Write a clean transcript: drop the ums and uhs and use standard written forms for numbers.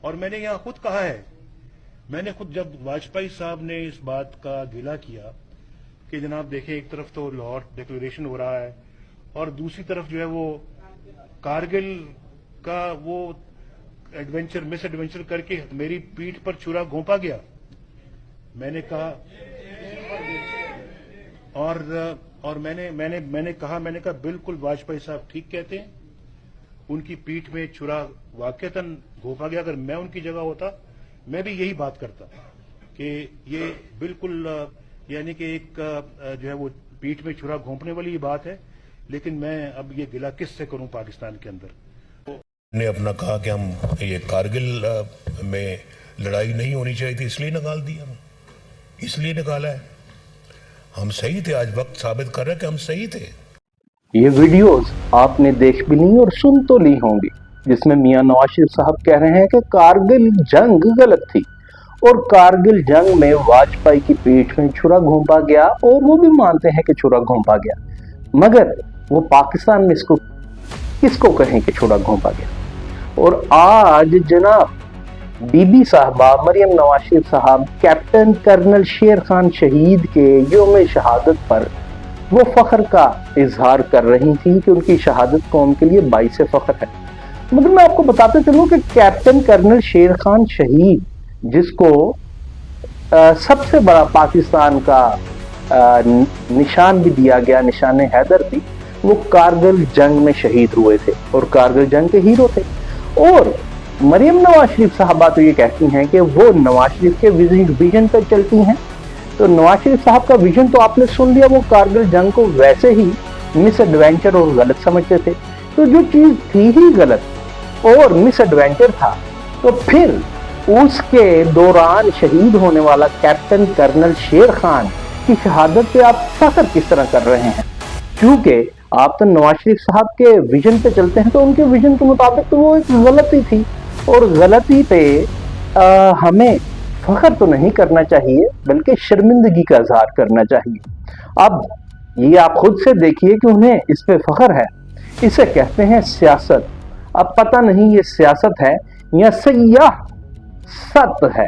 اور میں نے یہاں خود کہا ہے, میں نے خود جب واجپئی صاحب نے اس بات کا گلہ کیا کہ جناب دیکھیں ایک طرف تو لاہور ڈکلریشن ہو رہا ہے اور دوسری طرف جو ہے وہ کارگل کا وہ مس ایڈونچر کر کے میری پیٹھ پر چھرا گھونپا گیا, میں نے کہا اور میں نے کہا بالکل واجپئی صاحب ٹھیک کہتے ہیں, ان کی پیٹھ میں چھرا واقعتاً گھونپا گیا. اگر میں ان کی جگہ ہوتا میں بھی یہی بات کرتا کہ یہ بالکل یعنی کہ ایک جو ہے وہ پیٹھ میں چھرا گھونپنے والی یہ بات ہے, لیکن میں اب یہ گلہ کس سے کروں پاکستان کے اندر. نے اپنا کہا کہ ہم یہ کارگل میں لڑائی نہیں ہونی چاہیے تھی اس لیے نکال دیا, اس لیے نکالا ہے. ہم صحیح تھے, آج وقت ثابت کر رہا ہے کہ ہم صحیح تھے. یہ ویڈیوز آپ نے دیکھ بھی لی اور سن تو لی ہوں گی, جس میں میاں نواز شریف صاحب کہہ رہے ہیں کہ کارگل جنگ غلط تھی اور کارگل جنگ میں واجپئی کی پیٹھ میں چھرا گھونپا گیا, اور وہ بھی مانتے ہیں کہ چھرا گھونپا گیا, مگر وہ پاکستان میں اس کو کس کو کہیں کہ چھرا گھونپا گیا. اور آج جناب بی بی صاحبہ مریم نواز شریف صاحب کیپٹن کرنل شیر خان شہید کے یوم شہادت پر وہ فخر کا اظہار کر رہی تھی کہ ان کی شہادت قوم کے لیے باعث فخر ہے. مگر میں آپ کو بتاتے چلوں کہ کیپٹن کرنل شیر خان شہید, جس کو سب سے بڑا پاکستان کا نشان بھی دیا گیا, نشان حیدر تھی, وہ کارگل جنگ میں شہید ہوئے تھے اور کارگل جنگ کے ہیرو تھے. اور مریم نواز شریف صاحبہ تو یہ کہتی ہیں کہ وہ نواز شریف کے ویژن پر چلتی ہیں. تو نواز شریف صاحب کا ویژن تو آپ نے سن لیا, وہ کارگل جنگ کو ویسے ہی مس ایڈونچر اور غلط سمجھتے تھے. تو جو چیز تھی ہی غلط اور مس ایڈونچر تھا, تو پھر اس کے دوران شہید ہونے والا کیپٹن کرنل شیر خان کی شہادت پہ آپ فخر کس طرح کر رہے ہیں؟ کیونکہ آپ تو نواز شریف صاحب کے ویژن پہ چلتے ہیں, تو ان کے ویژن کے مطابق تو وہ ایک غلطی تھی, اور غلطی پہ ہمیں فخر تو نہیں کرنا چاہیے بلکہ شرمندگی کا اظہار کرنا چاہیے. اب یہ آپ خود سے دیکھیے کہ انہیں اس پہ فخر ہے. اسے کہتے ہیں سیاست. اب پتہ نہیں یہ سیاست ہے یا سیاست ہے.